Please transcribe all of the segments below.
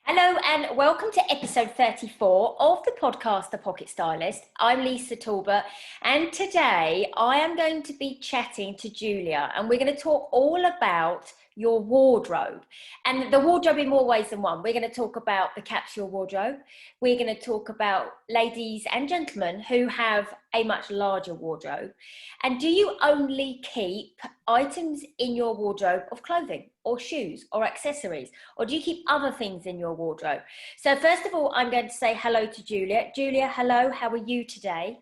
Hello and welcome to episode 34 of the podcast, The Pocket Stylist. I'm Lisa Talbot and today I am going to be chatting to Julia and we're going to talk all about your wardrobe and the wardrobe in more ways than one. We're going to talk about the capsule wardrobe. We're going to talk about ladies and gentlemen who have a much larger wardrobe. And do you only keep items in your wardrobe of clothing or shoes or accessories, or do you keep other things in your wardrobe? So first of all, I'm going to say hello to Julia. Julia, hello, how are you today?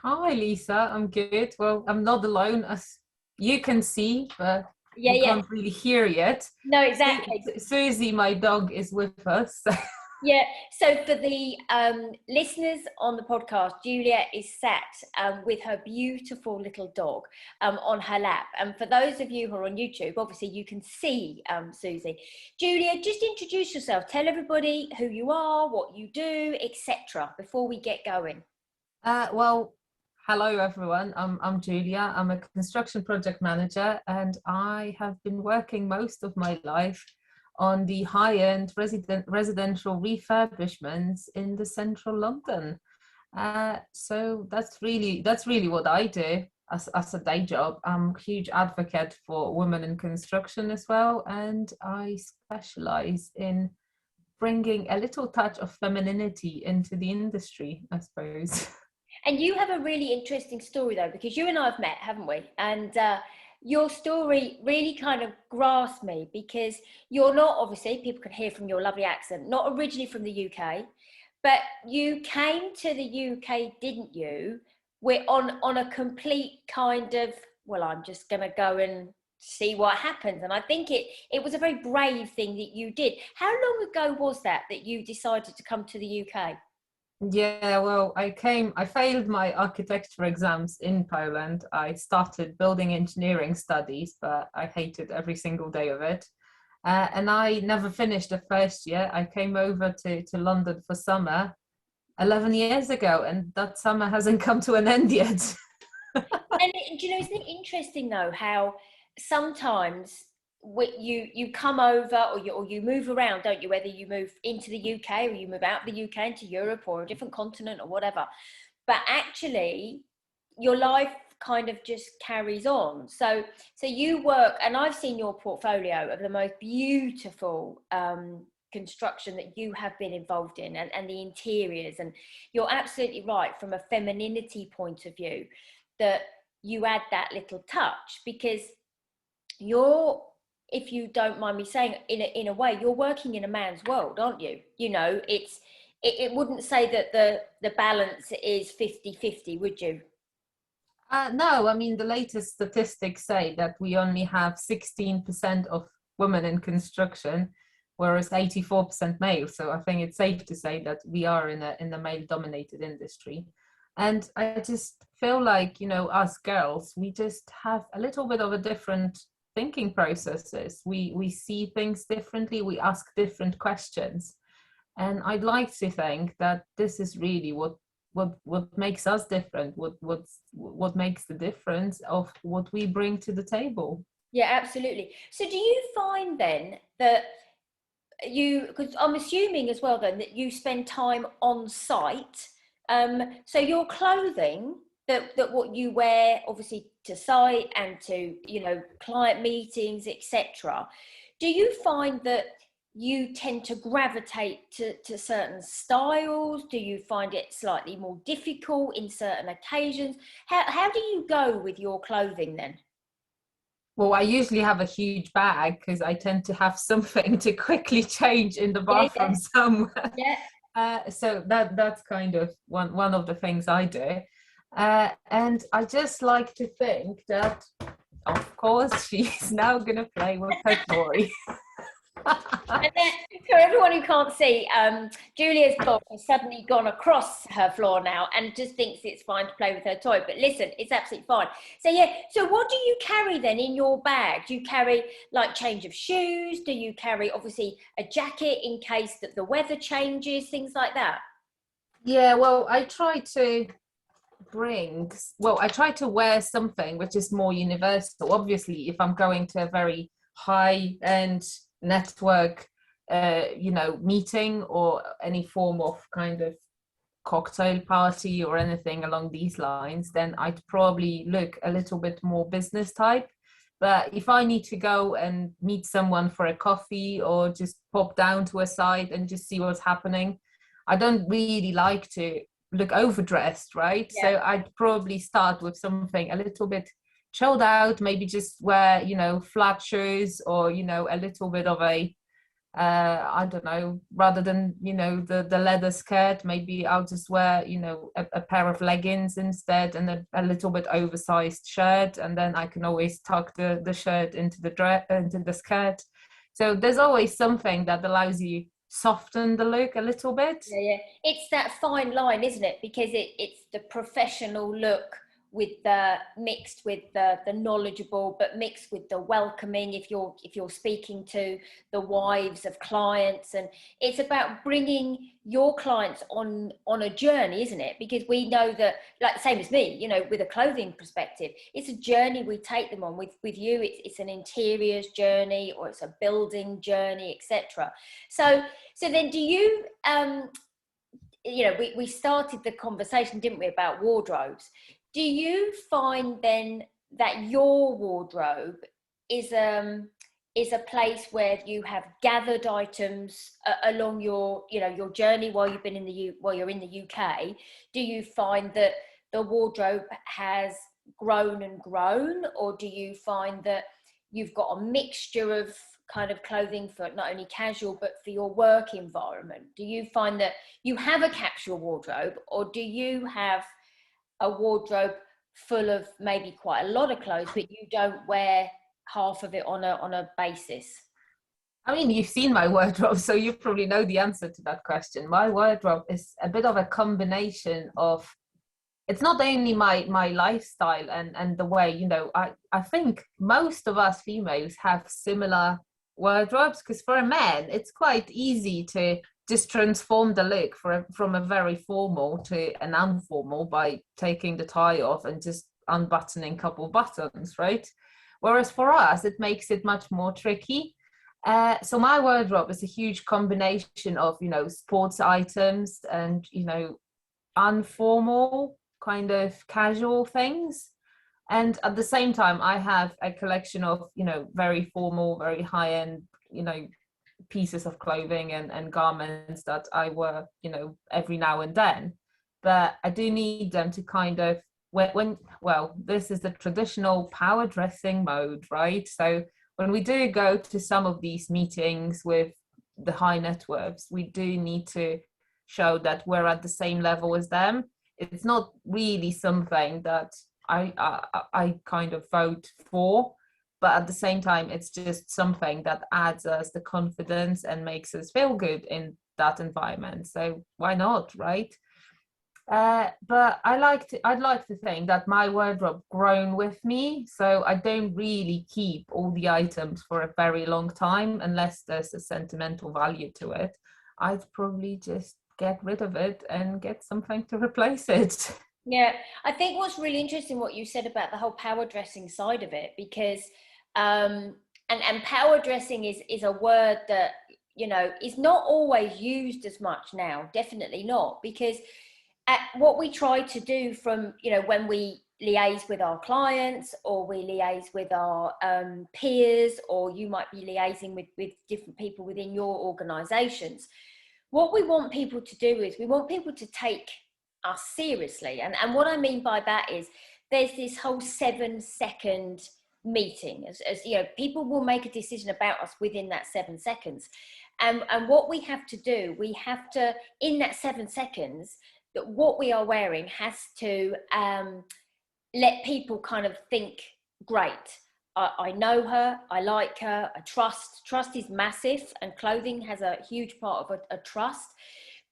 Hi, Lisa. I'm good. Well, I'm not alone, as you can see, but Yeah, we yeah. can't really hear yet. No, exactly. Susie, my dog, is with us. Yeah, so for the listeners on the podcast, Julia is sat with her beautiful little dog on her lap. And for those of you who are on YouTube, obviously you can see Susie. Julia, just introduce yourself. Tell everybody who you are, what you do, etc. before we get going. Well, hello everyone. I'm Julia. I'm a construction project manager, and I have been working most of my life on the high-end residential refurbishments in the central London. So that's really what I do as a day job. I'm a huge advocate for women in construction as well, and I specialize in bringing a little touch of femininity into the industry, I suppose. And you have a really interesting story though, because you and I have met, haven't we? And your story really kind of grasped me because you're not, obviously, people can hear from your lovely accent, not originally from the UK, but you came to the UK, didn't you? We're on a complete kind of, well, I'm just going to go and see what happens. And I think it was a very brave thing that you did. How long ago was that you decided to come to the UK? Yeah, well, I failed my architecture exams in Poland. I started building engineering studies, but I hated every single day of it. And I never finished the first year. I came over to London for summer 11 years ago, and that summer hasn't come to an end yet. And do you know, isn't it interesting though how sometimes you come over or you move around, don't you? Whether you move into the UK or you move out of the UK into Europe or a different continent or whatever, but actually your life kind of just carries on. So you work, and I've seen your portfolio of the most beautiful construction that you have been involved in, and the interiors, and you're absolutely right from a femininity point of view that you add that little touch because you're, if you don't mind me saying, in a way you're working in a man's world, aren't you? You know, it wouldn't say that the balance is 50-50, would you? No, I mean, the latest statistics say that we only have 16% of women in construction, whereas 84% male. So I think it's safe to say that we are in a male-dominated industry. And I just feel like, us girls, we just have a little bit of a different thinking processes. We see things differently, we ask different questions. And I'd like to think that this is really what makes us different, what makes the difference of what we bring to the table. Yeah, absolutely. So do you find then that because I'm assuming as well then that you spend time on site, so your clothing, that what you wear obviously to site and to, you know, client meetings, etc., do you find that you tend to gravitate to certain styles? Do you find it slightly more difficult in certain occasions? How do you go with your clothing then? Well, I usually have a huge bag because I tend to have something to quickly change in the Yeah, yeah, bathroom somewhere. yeah. So that's kind of one of the things I do. And I just like to think that, of course, she's now gonna play with her toy. And then, for everyone who can't see, Julia's dog has suddenly gone across her floor now and just thinks it's fine to play with her toy. But listen, it's absolutely fine. So yeah, so what do you carry then in your bag? Do you carry like change of shoes? Do you carry obviously a jacket in case that the weather changes, things like that? Yeah, well, I try to wear something which is more universal. Obviously, if I'm going to a very high end network meeting or any form of kind of cocktail party or anything along these lines, then I'd probably look a little bit more business type. But if I need to go and meet someone for a coffee or just pop down to a site and just see what's happening, I don't really like to look overdressed, right? Yeah. So I'd probably start with something a little bit chilled out, maybe just wear, flat shoes or, a little bit of a I don't know, rather than the leather skirt, maybe I'll just wear a pair of leggings instead, and a little bit oversized shirt, and then I can always tuck the shirt into the dress, into the skirt. So there's always something that allows you soften the look a little bit. Yeah, it's that fine line, isn't it? Because it's the professional look with the mixed with the knowledgeable, but mixed with the welcoming. If you're speaking to the wives of clients, and it's about bringing your clients on a journey, isn't it? Because we know that, like same as me, with a clothing perspective, it's a journey we take them on. With you, it's an interiors journey, or it's a building journey, etc. So then do you, we started the conversation, didn't we, about wardrobes. Do you find then that your wardrobe is a place where you have gathered items along your journey while you've been while you're in the UK? Do you find that the wardrobe has grown and grown, or do you find that you've got a mixture of kind of clothing for not only casual but for your work environment? Do you find that you have a capsule wardrobe, or do you have a wardrobe full of maybe quite a lot of clothes but you don't wear half of it on a basis? I mean, you've seen my wardrobe, so you probably know the answer to that question. My wardrobe is a bit of a combination of, it's not only my lifestyle and the way, I think most of us females have similar wardrobes, because for a man, it's quite easy to just transform the look from a very formal to an informal by taking the tie off and just unbuttoning a couple of buttons, right? Whereas for us, it makes it much more tricky. So my wardrobe is a huge combination of, sports items and, informal kind of casual things. And at the same time, I have a collection of, very formal, very high-end, pieces of clothing and garments that I wear, every now and then. But I do need them to kind of, well, this is the traditional power dressing mode, right? So when we do go to some of these meetings with the high net worths, we do need to show that we're at the same level as them. It's not really something that I kind of vote for, but at the same time, it's just something that adds us the confidence and makes us feel good in that environment. So why not, right? But I'd like to think that my wardrobe grown with me, so I don't really keep all the items for a very long time unless there's a sentimental value to it. I'd probably just get rid of it and get something to replace it. Yeah, I think what's really interesting what you said about the whole power dressing side of it, because and power dressing is a word that is not always used as much now. Definitely not, because what we try to do from when we liaise with our clients, or we liaise with our peers, or you might be liaising with different people within your organizations, what we want people to do is we want people to take us seriously. And what I mean by that is there's this whole 7-second meeting, as people will make a decision about us within that 7 seconds. And what we have to do, we have to, in that 7 seconds, that what we are wearing has to let people kind of think, great, I know her, I like her, I trust. Trust is massive, and clothing has a huge part of a trust.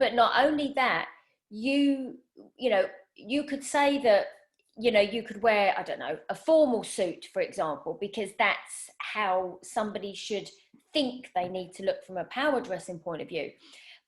But not only that, you could say that you could wear, I don't know, a formal suit, for example, because that's how somebody should think they need to look from a power dressing point of view.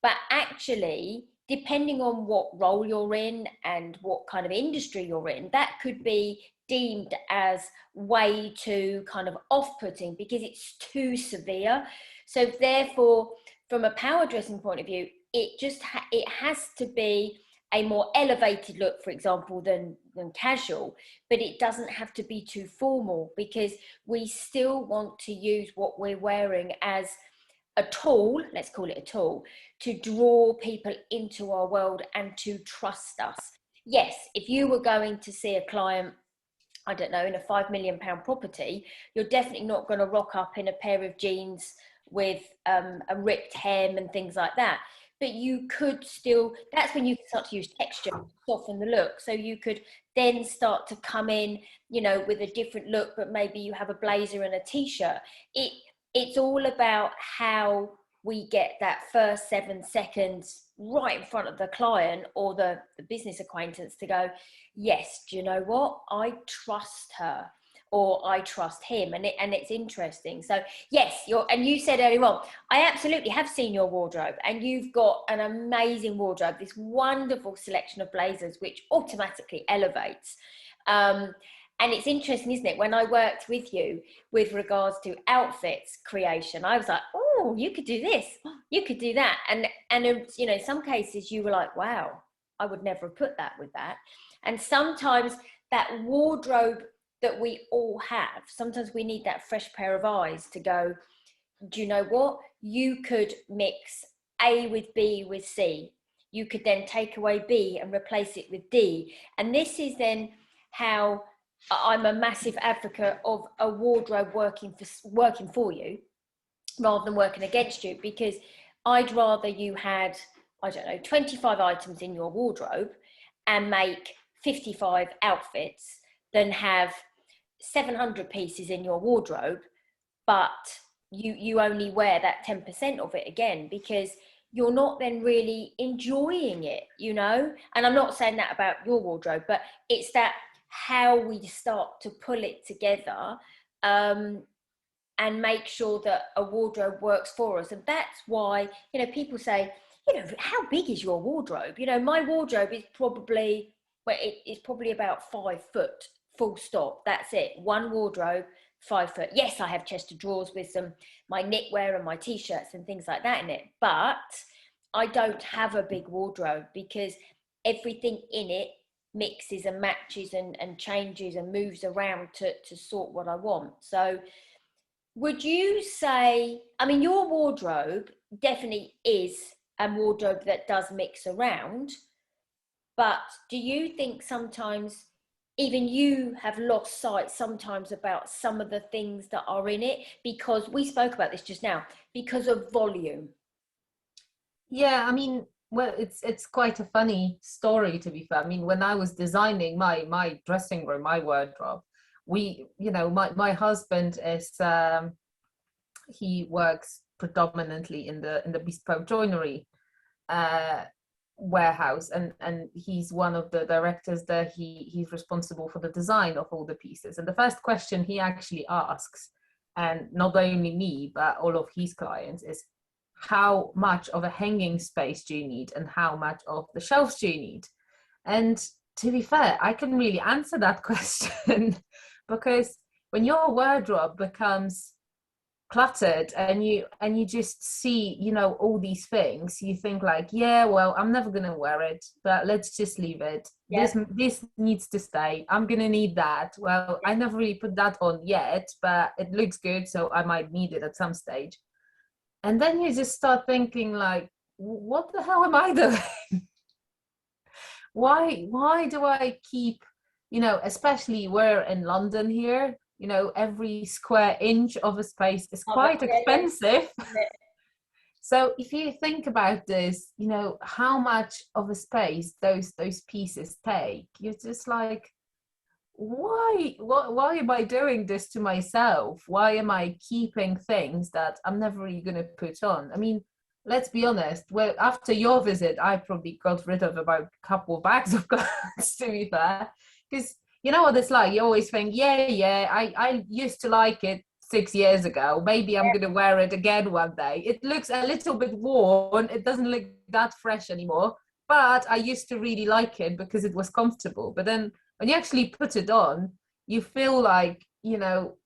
But actually, depending on what role you're in and what kind of industry you're in, that could be deemed as way too kind of off-putting because it's too severe. So therefore, from a power dressing point of view, it just it has to be a more elevated look, for example, than casual, but it doesn't have to be too formal, because we still want to use what we're wearing as a tool, let's call it a tool, to draw people into our world and to trust us. Yes, if you were going to see a client, I don't know, in a £5 million property, you're definitely not going to rock up in a pair of jeans with a ripped hem and things like that. But you could still, that's when you start to use texture to soften the look. So you could then start to come in, you know, with a different look, but maybe you have a blazer and a t-shirt. It's all about how we get that first 7 seconds right in front of the client or the business acquaintance to go, yes, do you know what? I trust her, or I trust him, and it's interesting. So yes, and you said earlier on, I absolutely have seen your wardrobe, and you've got an amazing wardrobe, this wonderful selection of blazers, which automatically elevates. And it's interesting, isn't it? When I worked with you with regards to outfits creation, I was like, oh, you could do this, you could do that. And you know, in some cases you were like, wow, I would never have put that with that. And sometimes that wardrobe that we all have, sometimes we need that fresh pair of eyes to go, do you know what? You could mix A with B with C. You could then take away B and replace it with D. And this is then how I'm a massive advocate of a wardrobe working for you rather than working against you, because I'd rather you had, I don't know, 25 items in your wardrobe and make 55 outfits than have 700 pieces in your wardrobe, but you only wear that 10% of it again, because you're not then really enjoying it, you know. And I'm not saying that about your wardrobe, but it's that how we start to pull it together and make sure that a wardrobe works for us. And that's why, you know, people say, you know, how big is your wardrobe? You know, my wardrobe is probably, well, it's probably about 5 foot, full stop. That's it. One wardrobe, 5 foot. Yes, I have chest of drawers with my knitwear and my t-shirts and things like that in it, but I don't have a big wardrobe, because everything in it mixes and matches and changes and moves around to sort what I want. So would you say, I mean, your wardrobe definitely is a wardrobe that does mix around, but do you think sometimes even you have lost sight sometimes about some of the things that are in it, because we spoke about this just now, because of volume? Yeah, I mean, well, it's quite a funny story, to be fair. I mean, when I was designing my dressing room, my wardrobe, you know, my husband is he works predominantly in the bespoke joinery uh, warehouse, and he's one of the directors there. He's responsible for the design of all the pieces. And the first question he actually asks, and not only me but all of his clients, is how much of a hanging space do you need, and how much of the shelves do you need? And to be fair, I can really answer that question because when your wardrobe becomes cluttered and you just see, you know, all these things, you think like, yeah, well, I'm never gonna wear it, but let's just leave it. Yeah. This needs to stay. I'm gonna need that. Well, I never really put that on yet, but it looks good, so I might need it at some stage. And then you just start thinking like, what the hell am I doing? Why do I keep, you know, especially we're in London here, you know, every square inch of a space is quite expensive. So if you think about this, you know, how much of a space those pieces take, you're just like, why am I doing this to myself? Why am I keeping things that I'm never really going to put on? I mean, let's be honest. Well, after your visit, I probably got rid of about a couple of bags of clothes, to be fair, because you know what it's like. You always think, yeah, I used to like it 6 years ago. Maybe I'm going to wear it again one day. It looks a little bit worn. It doesn't look that fresh anymore. But I used to really like it because it was comfortable. But then when you actually put it on, you feel like, you know,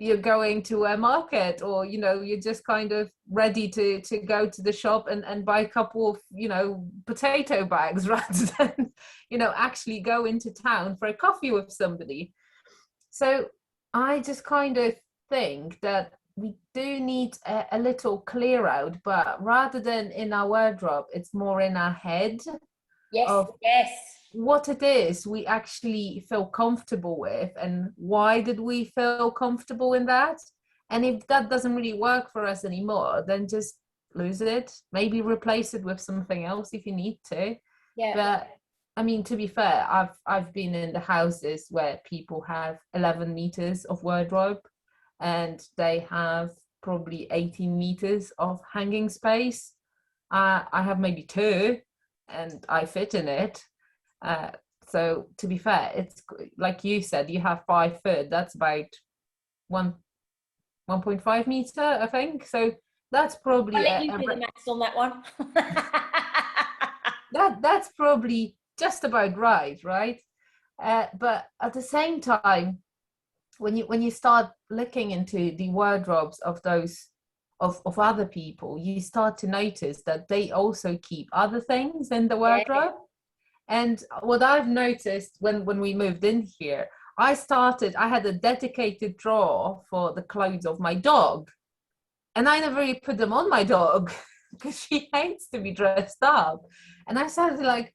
you're going to a market, or you're just kind of ready to go to the shop and buy a couple of potato bags rather than actually go into town for a coffee with somebody. So I just kind of think that we do need a little clear out, but rather than in our wardrobe, it's more in our head Yes, of yes. what it is we actually feel comfortable with, and why did we feel comfortable in that. And if that doesn't really work for us anymore, then just lose it, maybe replace it with something else if you need to. Yeah. But I mean, to be fair, I've been in the houses where people have 11 meters of wardrobe, and they have probably 18 meters of hanging space. I have maybe two, and I fit in it. So to be fair, it's like you said, you have 5 foot. That's about 1.5 meter, I think. So that's I'll probably let you do the maths on that one. that's probably just about right? But at the same time, when you start looking into the wardrobes of those of other people, you start to notice that they also keep other things in the Yeah. wardrobe. And what I've noticed when we moved in here, I had a dedicated drawer for the clothes of my dog. And I never really put them on my dog because she hates to be dressed up. And I started like,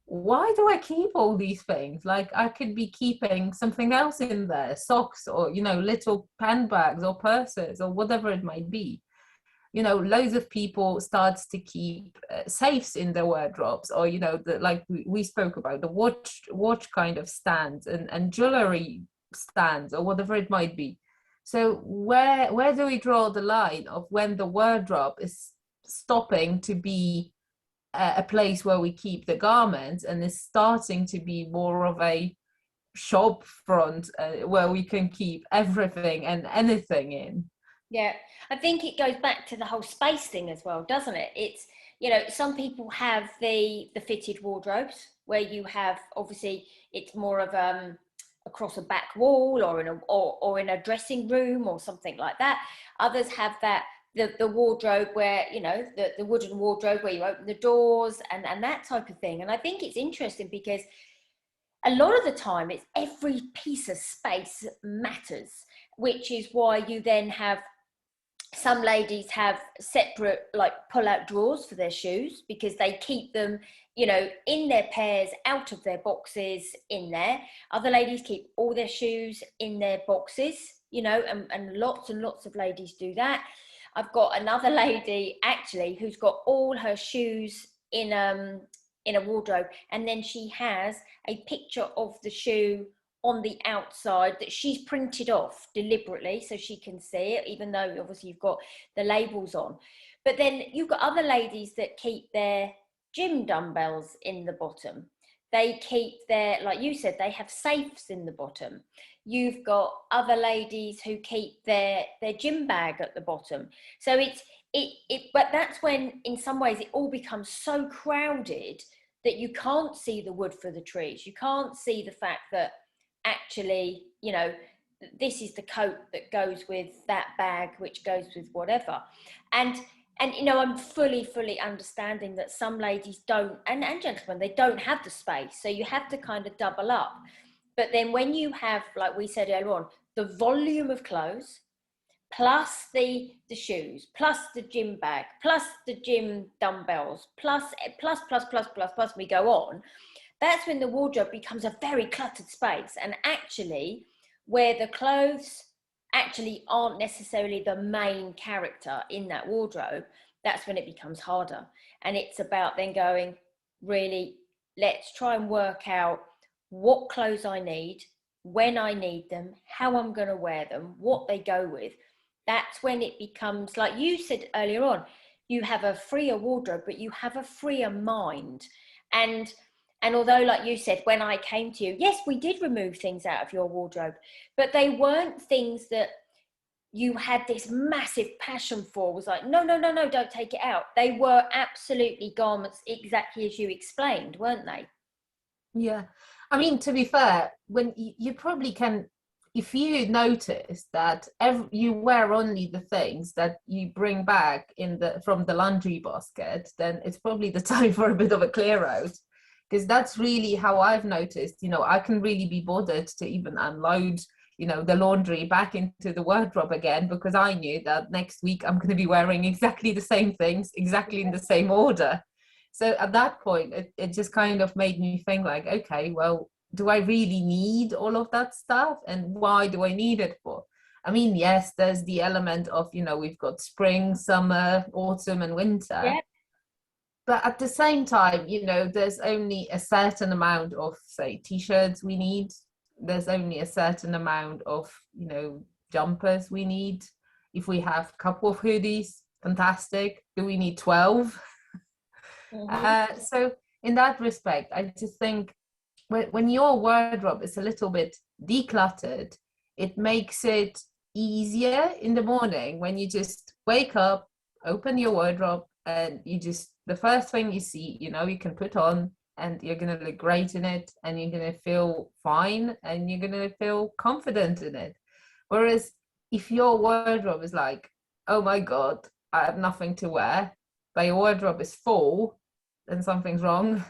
why do I keep all these things? Like, I could be keeping something else in there, socks, or little handbags or purses or whatever it might be. Loads of people starts to keep safes in their wardrobes, or like we spoke about, the watch kind of stands and jewelry stands or whatever it might be. So where do we draw the line of when the wardrobe is stopping to be a place where we keep the garments and is starting to be more of a shop front where we can keep everything and anything in? Yeah, I think it goes back to the whole space thing as well, doesn't it? It's, some people have the fitted wardrobes where you have, obviously it's more of across a back wall or in a dressing room or something like that. Others have that the wardrobe where, the wooden wardrobe where you open the doors and that type of thing. And I think it's interesting because a lot of the time it's every piece of space matters, which is why you then have some ladies have separate like pull out drawers for their shoes because they keep them in their pairs, out of their boxes, in there. Other ladies keep all their shoes in their boxes, and lots of ladies do that. I've got another lady actually who's got all her shoes in a wardrobe, and then she has a picture of the shoe on the outside that she's printed off deliberately so she can see it, even though obviously you've got the labels on. But then you've got other ladies that keep their gym dumbbells in the bottom. They keep their, like you said, they have safes in the bottom. You've got other ladies who keep their gym bag at the bottom. So but that's when in some ways it all becomes so crowded that you can't see the wood for the trees. You can't see the fact that actually, this is the coat that goes with that bag, which goes with whatever. And I'm fully understanding that some ladies don't, and gentlemen, they don't have the space. So you have to kind of double up. But then when you have, like we said earlier on, the volume of clothes, plus the shoes, plus the gym bag, plus the gym dumbbells, plus, we go on, that's when the wardrobe becomes a very cluttered space. And actually, where the clothes actually aren't necessarily the main character in that wardrobe, that's when it becomes harder. And it's about then going, really, let's try and work out what clothes I need, when I need them, how I'm going to wear them, what they go with. That's when it becomes, like you said earlier on, you have a freer wardrobe, but you have a freer mind. And although, like you said, when I came to you, yes, we did remove things out of your wardrobe, but they weren't things that you had this massive passion for. It was like, no, don't take it out. They were absolutely garments exactly as you explained, weren't they? Yeah. I mean, to be fair, when you probably can if you notice that you wear only the things that you bring back from the laundry basket, then it's probably the time for a bit of a clear out. Because that's really how I've noticed, I can really be bothered to even unload, the laundry back into the wardrobe again, because I knew that next week I'm going to be wearing exactly the same things, exactly in the same order. So at that point, it just kind of made me think like, okay, well, do I really need all of that stuff? And why do I need it for? I mean, yes, there's the element of, we've got spring, summer, autumn, and winter. Yeah. But at the same time, there's only a certain amount of, say, t-shirts we need. There's only a certain amount of, jumpers we need. If we have a couple of hoodies, fantastic. Do we need 12? So in that respect, I just think when your wardrobe is a little bit decluttered, it makes it easier in the morning when you just wake up, open your wardrobe, and the first thing you see, you can put on, and you're going to look great in it, and you're going to feel fine, and you're going to feel confident in it. Whereas if your wardrobe is like, oh my God, I have nothing to wear, but your wardrobe is full, then something's wrong.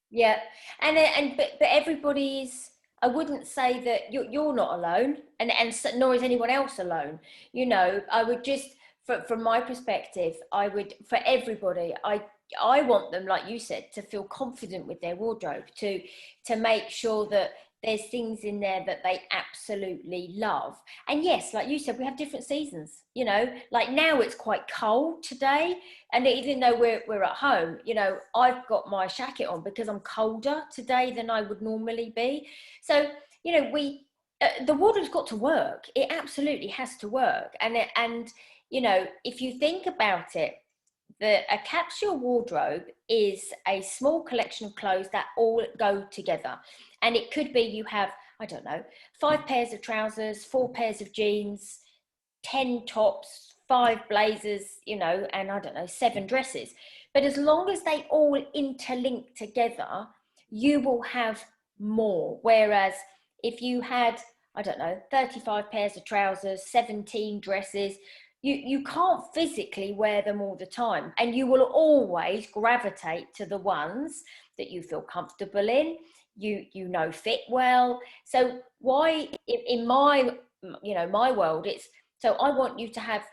Yeah, but everybody's. I wouldn't say that you're not alone, and nor is anyone else alone. I would just, from my perspective, I would, for everybody, I want them, like you said, to feel confident with their wardrobe, to make sure that there's things in there that they absolutely love. And yes, like you said, we have different seasons, like now it's quite cold today. And even though we're at home, I've got my jacket on because I'm colder today than I would normally be. So, the wardrobe's got to work. It absolutely has to work. And if you think about it, a capsule wardrobe is a small collection of clothes that all go together. And it could be you have, I don't know, 5 pairs of trousers, 4 pairs of jeans, 10 tops, 5 blazers, and I don't know, 7 dresses. But as long as they all interlink together, you will have more. Whereas if you had, I don't know, 35 pairs of trousers, 17 dresses, you can't physically wear them all the time, and you will always gravitate to the ones that you feel comfortable in, fit well. So why, in my my world, it's, so I want you to have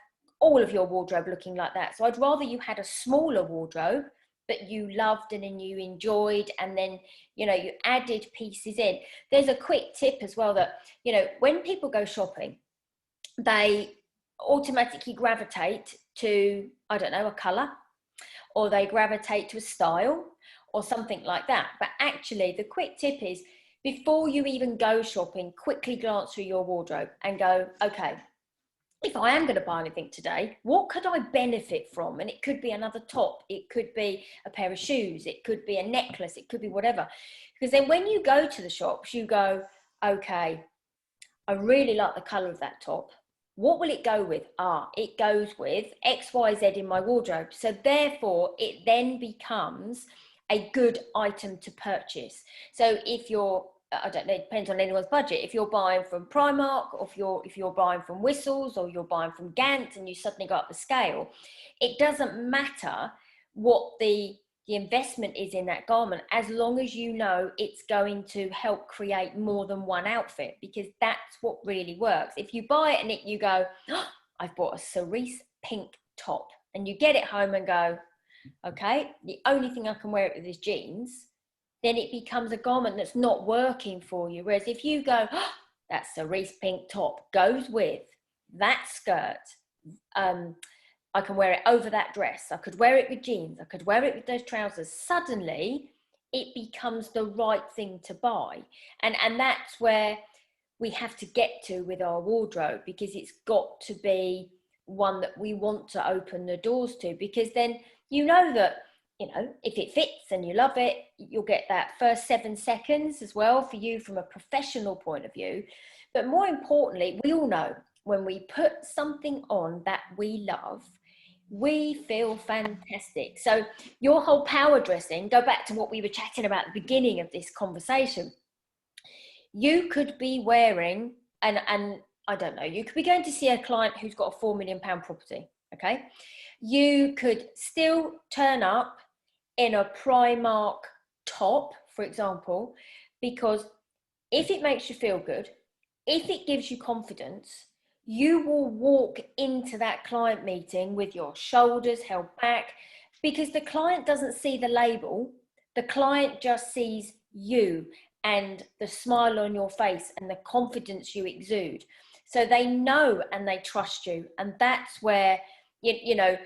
all of your wardrobe looking like that. So I'd rather you had a smaller wardrobe that you loved and then you enjoyed, and then you added pieces in. There's a quick tip as well, that when people go shopping, they automatically gravitate to, I don't know, a color, or they gravitate to a style or something like that. But actually the quick tip is, before you even go shopping, quickly glance through your wardrobe and go, okay, if I am going to buy anything today, what could I benefit from? And it could be another top, it could be a pair of shoes, it could be a necklace, it could be whatever. Because then when you go to the shops, you go, okay, I really like the color of that top. What will it go with? It goes with XYZ in my wardrobe. So therefore, it then becomes a good item to purchase. So if you're, I don't know, it depends on anyone's budget. If you're buying from Primark, or if you're buying from Whistles, or you're buying from Gant, and you suddenly go up the scale, it doesn't matter what the investment is in that garment, as long as you know it's going to help create more than one outfit, because that's what really works. If you buy it and you go, oh, I've bought a cerise pink top, and you get it home and go, okay, the only thing I can wear it with is jeans, then it becomes a garment that's not working for you. Whereas if you go, oh, that cerise pink top goes with that skirt, I can wear it over that dress, I could wear it with jeans, I could wear it with those trousers, suddenly it becomes the right thing to buy. And that's where we have to get to with our wardrobe, because it's got to be one that we want to open the doors to, because then that if it fits and you love it, you'll get that first 7 seconds as well for you from a professional point of view. But more importantly, we all know when we put something on that we love, we feel fantastic. So your whole power dressing, go back to what we were chatting about at the beginning of this conversation. You could be wearing and I don't know, you could be going to see a client who's got a £4 million property, okay? You could still turn up in a Primark top, for example, because if it makes you feel good, if it gives you confidence, you will walk into that client meeting with your shoulders held back, because the client doesn't see the label. The client just sees you and the smile on your face and the confidence you exude. So they know and they trust you. And that's where, you know,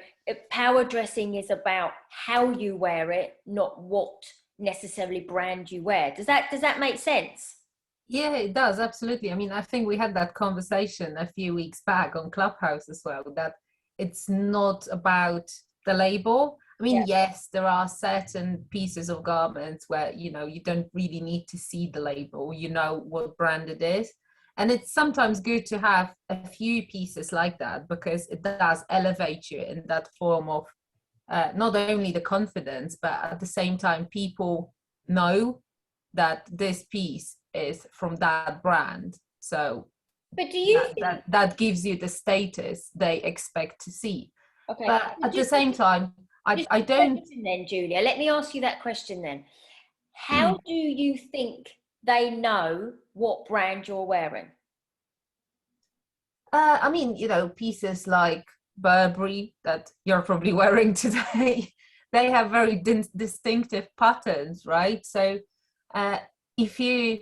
power dressing is about how you wear it, not what necessarily brand you wear. Does that make sense? Yeah, it does, absolutely. I mean, I think we had that conversation a few weeks back on Clubhouse as well, that it's not about the label. I mean, Yeah. yes, there are certain pieces of garments where, you know, you don't really need to see the label, you know what brand it is. And it's sometimes good to have a few pieces like that, because it does elevate you in that form of not only the confidence, but at the same time, people know that this piece is from that brand. So But do you think, that gives you the status they expect to see. okay, But at the same time, just I a don't. question then, Julia. Let me ask you that question then. How do you think they know what brand you're wearing? I mean, you know, pieces like Burberry that you're probably wearing today, they have very distinctive patterns, right? So, uh, if you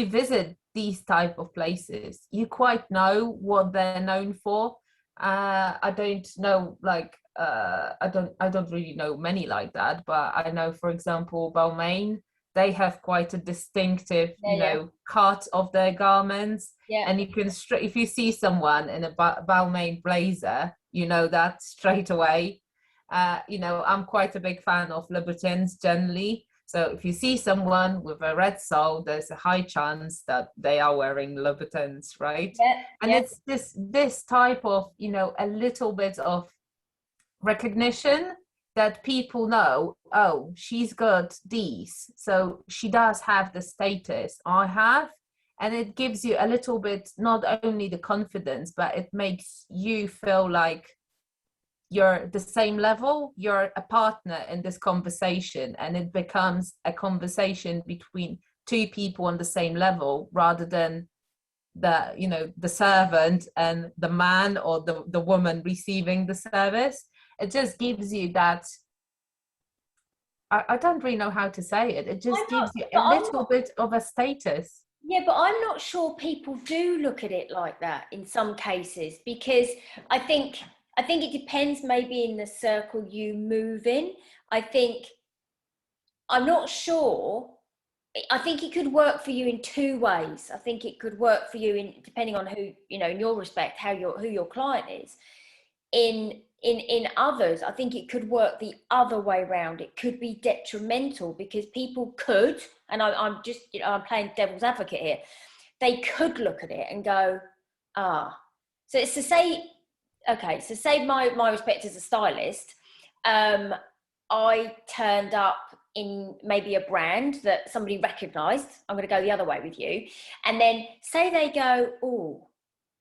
visit these type of places, you quite know what they're known for. I don't know, like, I don't really know many like that, but I know, for example, Balmain, they have quite a distinctive, Yeah, you yeah, know, cut of their garments, yeah. and you can if you see someone in a Balmain blazer, you know that straight away. You know, I'm quite a big fan of Louboutins generally. So if you see someone with a red sole, there's a high chance that they are wearing Louboutins, right? Yeah, And yeah. it's this type of, you know, a little bit of recognition that people know, oh, she's got these, so she does have the status I have. And it gives you a little bit, not only the confidence, but it makes you feel like you're the same level, you're a partner in this conversation, and it becomes a conversation between two people on the same level, rather than the, you know, the servant and the man, or the woman receiving the service. It just gives you that, I don't really know how to say it, it I'm just not, gives you a but I'm little not, bit of a status. yeah, but I'm not sure people do look at it like that in some cases, because I think I think it depends maybe in the circle you move in. I think I'm not sure. I think it could work for you in two ways. I think it could work for you in, depending on who, you know, in your respect, how your who your client is. In others, I think it could work the other way around. It could be detrimental, because people could, and I'm just, you know, I'm playing devil's advocate here. They could look at it and go, ah. So it's to say, okay, so say my respect as a stylist, um, I turned up in maybe a brand that somebody recognized. I'm going to go the other way with you. And then say they go, oh,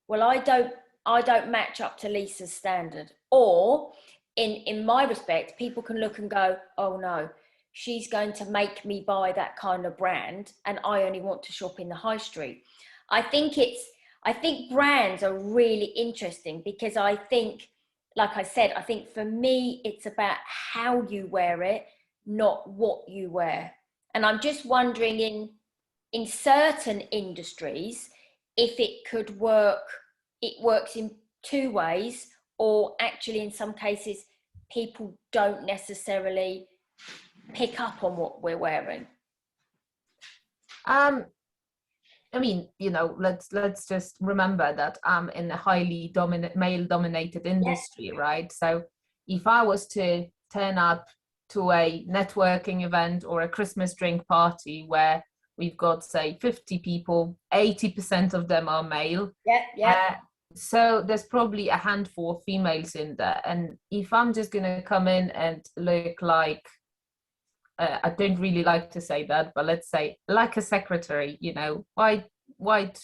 well, I don't match up to Lisa's standard. Or in my respect, people can look and go, oh no, she's going to make me buy that kind of brand, and I only want to shop in the high street. I think I think brands are really interesting, because I think, like I said, I think for me, it's about how you wear it, not what you wear. And I'm just wondering, in certain industries, if it could work, it works in two ways, or actually in some cases people don't necessarily pick up on what we're wearing. um I mean, you know, let's just remember that I'm in a highly male dominated Yeah, industry, right? So if I was to turn up to a networking event or a Christmas drink party where we've got, say, 50 people, 80% of them are male. yeah, yeah. Uh, so there's probably a handful of females in there. And if I'm just going to come in and look like, I don't really like to say that, but let's say like a secretary, you know, why white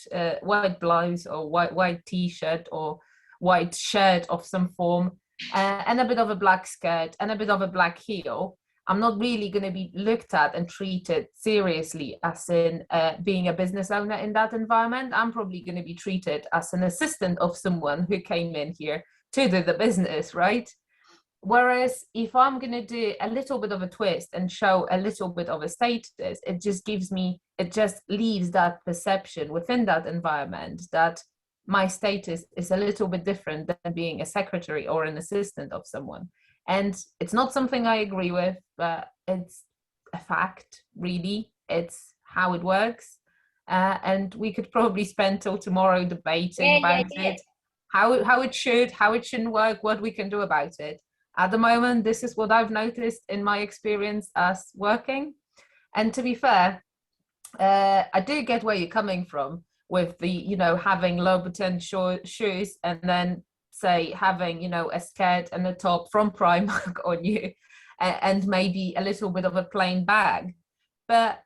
blouse or white t-shirt or white shirt of some form, and a bit of a black skirt and a bit of a black heel, I'm not really going to be looked at and treated seriously as in being a business owner in that environment. I'm probably going to be treated as an assistant of someone who came in here to do the business, right? Whereas if I'm going to do a little bit of a twist and show a little bit of a status, it just leaves that perception within that environment that my status is a little bit different than being a secretary or an assistant of someone. And it's not something I agree with, but it's a fact, really. It's how it works. And we could probably spend till tomorrow debating about it, how it should, how it shouldn't work, what we can do about it. At the moment, this is what I've noticed in my experience as working. And to be fair, I do get where you're coming from with the, having Louboutin shoes and then say having, a skirt and a top from Primark on you and maybe a little bit of a plain bag. But,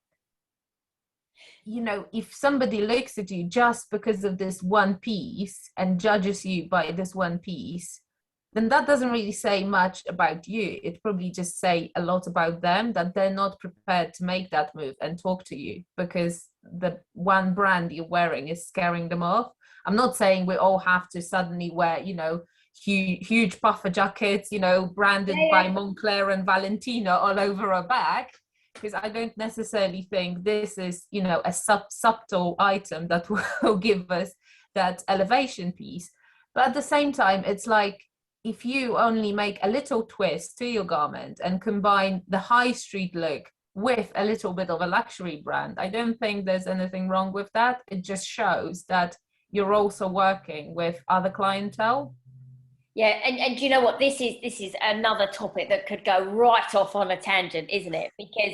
if somebody looks at you just because of this one piece and judges you by this one piece, then that doesn't really say much about you. It probably just say a lot about them, that they're not prepared to make that move and talk to you because the one brand you're wearing is scaring them off. I'm not saying we all have to suddenly wear, huge puffer jackets, branded by Moncler and Valentino all over our back, because I don't necessarily think this is, a subtle item that will give us that elevation piece. But at the same time, it's like, if you only make a little twist to your garment and combine the high street look with a little bit of a luxury brand, I don't think there's anything wrong with that. It just shows that you're also working with other clientele. Yeah, and you know what? This is another topic that could go right off on a tangent, isn't it? Because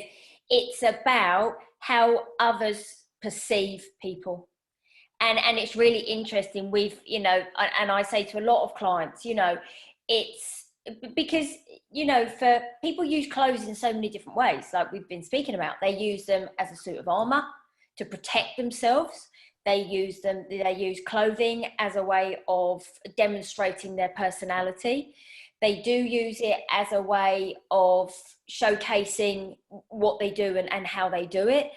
it's about how others perceive people. And it's really interesting. We've, and I say to a lot of clients, it's because, for people use clothes in so many different ways, like we've been speaking about. They use them as a suit of armor to protect themselves. They use clothing as a way of demonstrating their personality. They do use it as a way of showcasing what they do and how they do it.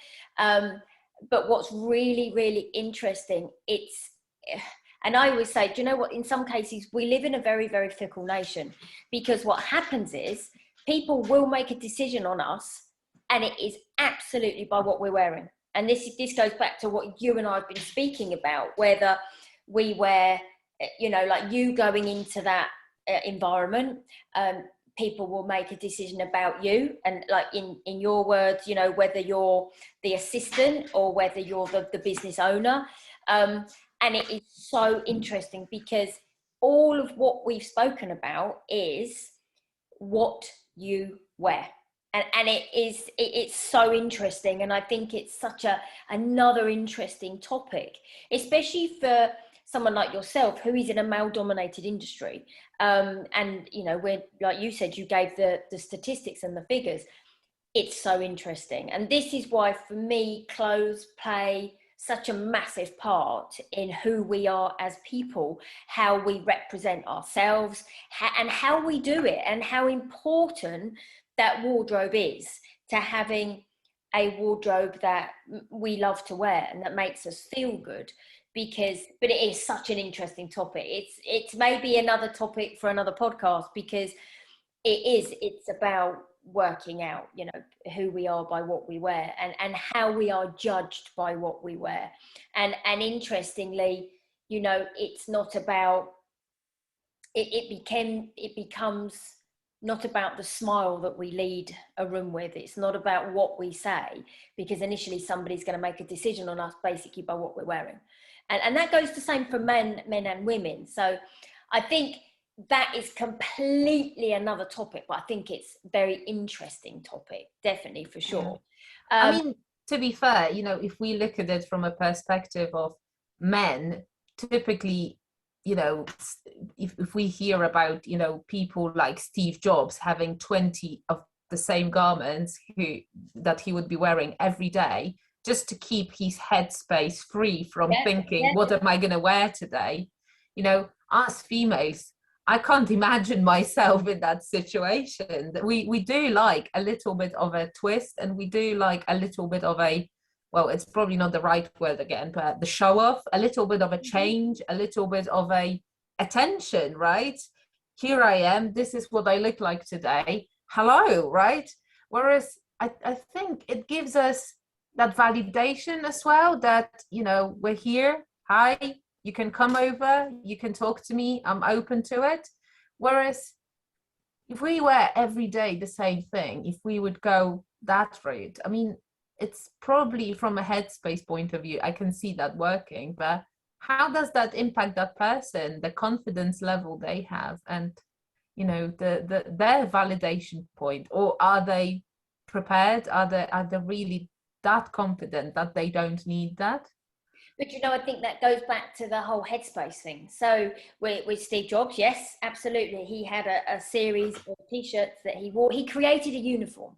But what's really, really interesting, and I always say, do you know what? In some cases, we live in a very, very fickle nation, because what happens is people will make a decision on us, and it is absolutely by what we're wearing. And this goes back to what you and I have been speaking about, whether we wear, like you going into that environment, people will make a decision about you, and like in your words, whether you're the assistant or whether you're the business owner. And it is so interesting because all of what we've spoken about is what you wear. And it's so interesting, and I think it's such another interesting topic, especially for someone like yourself who is in a male-dominated industry. And when, like you said, you gave the statistics and the figures. It's so interesting, and this is why, for me, clothes play such a massive part in who we are as people, how we represent ourselves, and how we do it, and how important that wardrobe is, to having a wardrobe that we love to wear and that makes us feel good. But it is such an interesting topic. It's maybe another topic for another podcast, because it's about working out, who we are by what we wear, and how we are judged by what we wear. And interestingly, it's not about it becomes not about the smile that we lead a room with. It's not about what we say, because initially somebody's going to make a decision on us basically by what we're wearing. And that goes the same for men and women. So I think that is completely another topic, but I think it's a very interesting topic, definitely, for sure. I mean, to be fair, if we look at it from a perspective of men, typically, if we hear about, people like Steve Jobs having 20 of the same garments that he would be wearing every day, just to keep his headspace free from Yeah, thinking, yeah. what am I going to wear today? You know, us females, I can't imagine myself in that situation. We do like a little bit of a twist, and we do like a little bit of a, well, it's probably not the right word again, but the show off, a little bit of a change, a little bit of a attention, right? Here I am, this is what I look like today. Hello, right? Whereas I think it gives us that validation as well, that, you know, we're here. Hi, you can come over, you can talk to me, I'm open to it. Whereas if we wear every day the same thing, if we would go that route, I mean, it's probably from a headspace point of view, I can see that working, but how does that impact that person, the confidence level they have, and, you know, their validation point? Or are they prepared? Are they really that confident that they don't need that? But you know, I think that goes back to the whole headspace thing. So with Steve Jobs, yes, absolutely. He had a series of t-shirts that he wore. He created a uniform.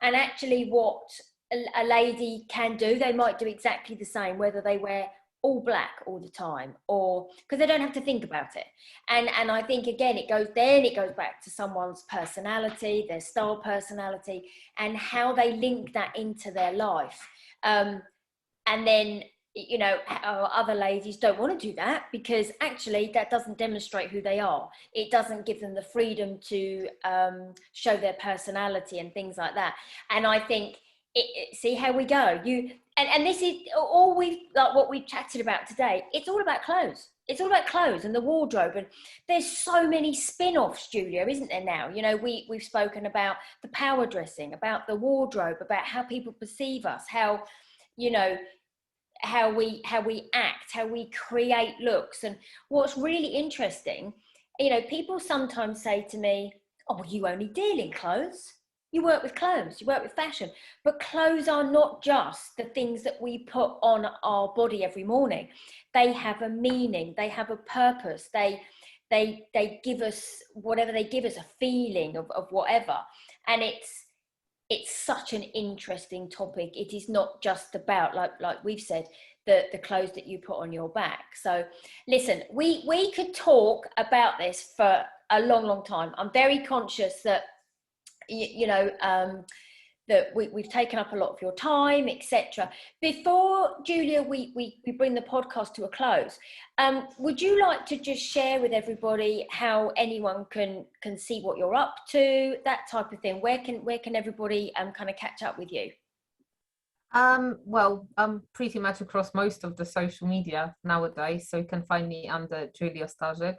And actually what a lady can do, they might do exactly the same, whether they wear all black all the time, or because they don't have to think about it. And I think, again, it goes back to someone's personality, their style personality, and how they link that into their life. And then, you know, other ladies don't want to do that, because actually that doesn't demonstrate who they are. It doesn't give them the freedom to show their personality and things like that. And I think see how we go. And this is all we like, what we've chatted about today. It's all about clothes. It's all about clothes and the wardrobe. And there's so many spin-offs, Julia, isn't there now? You know, we've spoken about the power dressing, about the wardrobe, about how people perceive us, how, you know, how we act, how we create looks. And what's really interesting, you know, people sometimes say to me, oh, well, you only deal in clothes, you work with clothes, you work with fashion. But clothes are not just the things that we put on our body every morning. They have a meaning, they have a purpose, they give us whatever they give us, a feeling of whatever. And it's such an interesting topic. It is not just about, like we've said, the clothes that you put on your back. So listen, we could talk about this for a long time. I'm very conscious that you know, that we've taken up a lot of your time, etc. Before, Julia, we bring the podcast to a close, would you like to just share with everybody how anyone can see what you're up to, that type of thing? Where can everybody kind of catch up with you? Well, I'm pretty much across most of the social media nowadays, so you can find me under Julia Starzyk.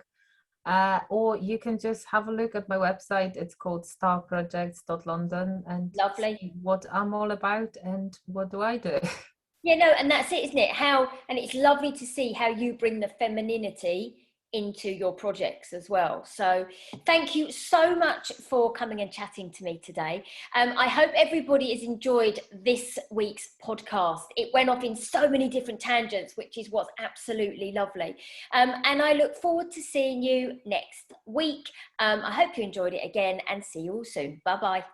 Or you can just have a look at my website. It's called starprojects.london, and Lovely. see what I'm all about and what do I do. Yeah, no, and that's it, isn't it? And it's lovely to see how you bring the femininity into your projects as well. So thank you so much for coming and chatting to me today. I hope everybody has enjoyed this week's podcast. It went off in so many different tangents, which is what's absolutely lovely. And I look forward to seeing you next week. I hope you enjoyed it again, and see you all soon. Bye-bye.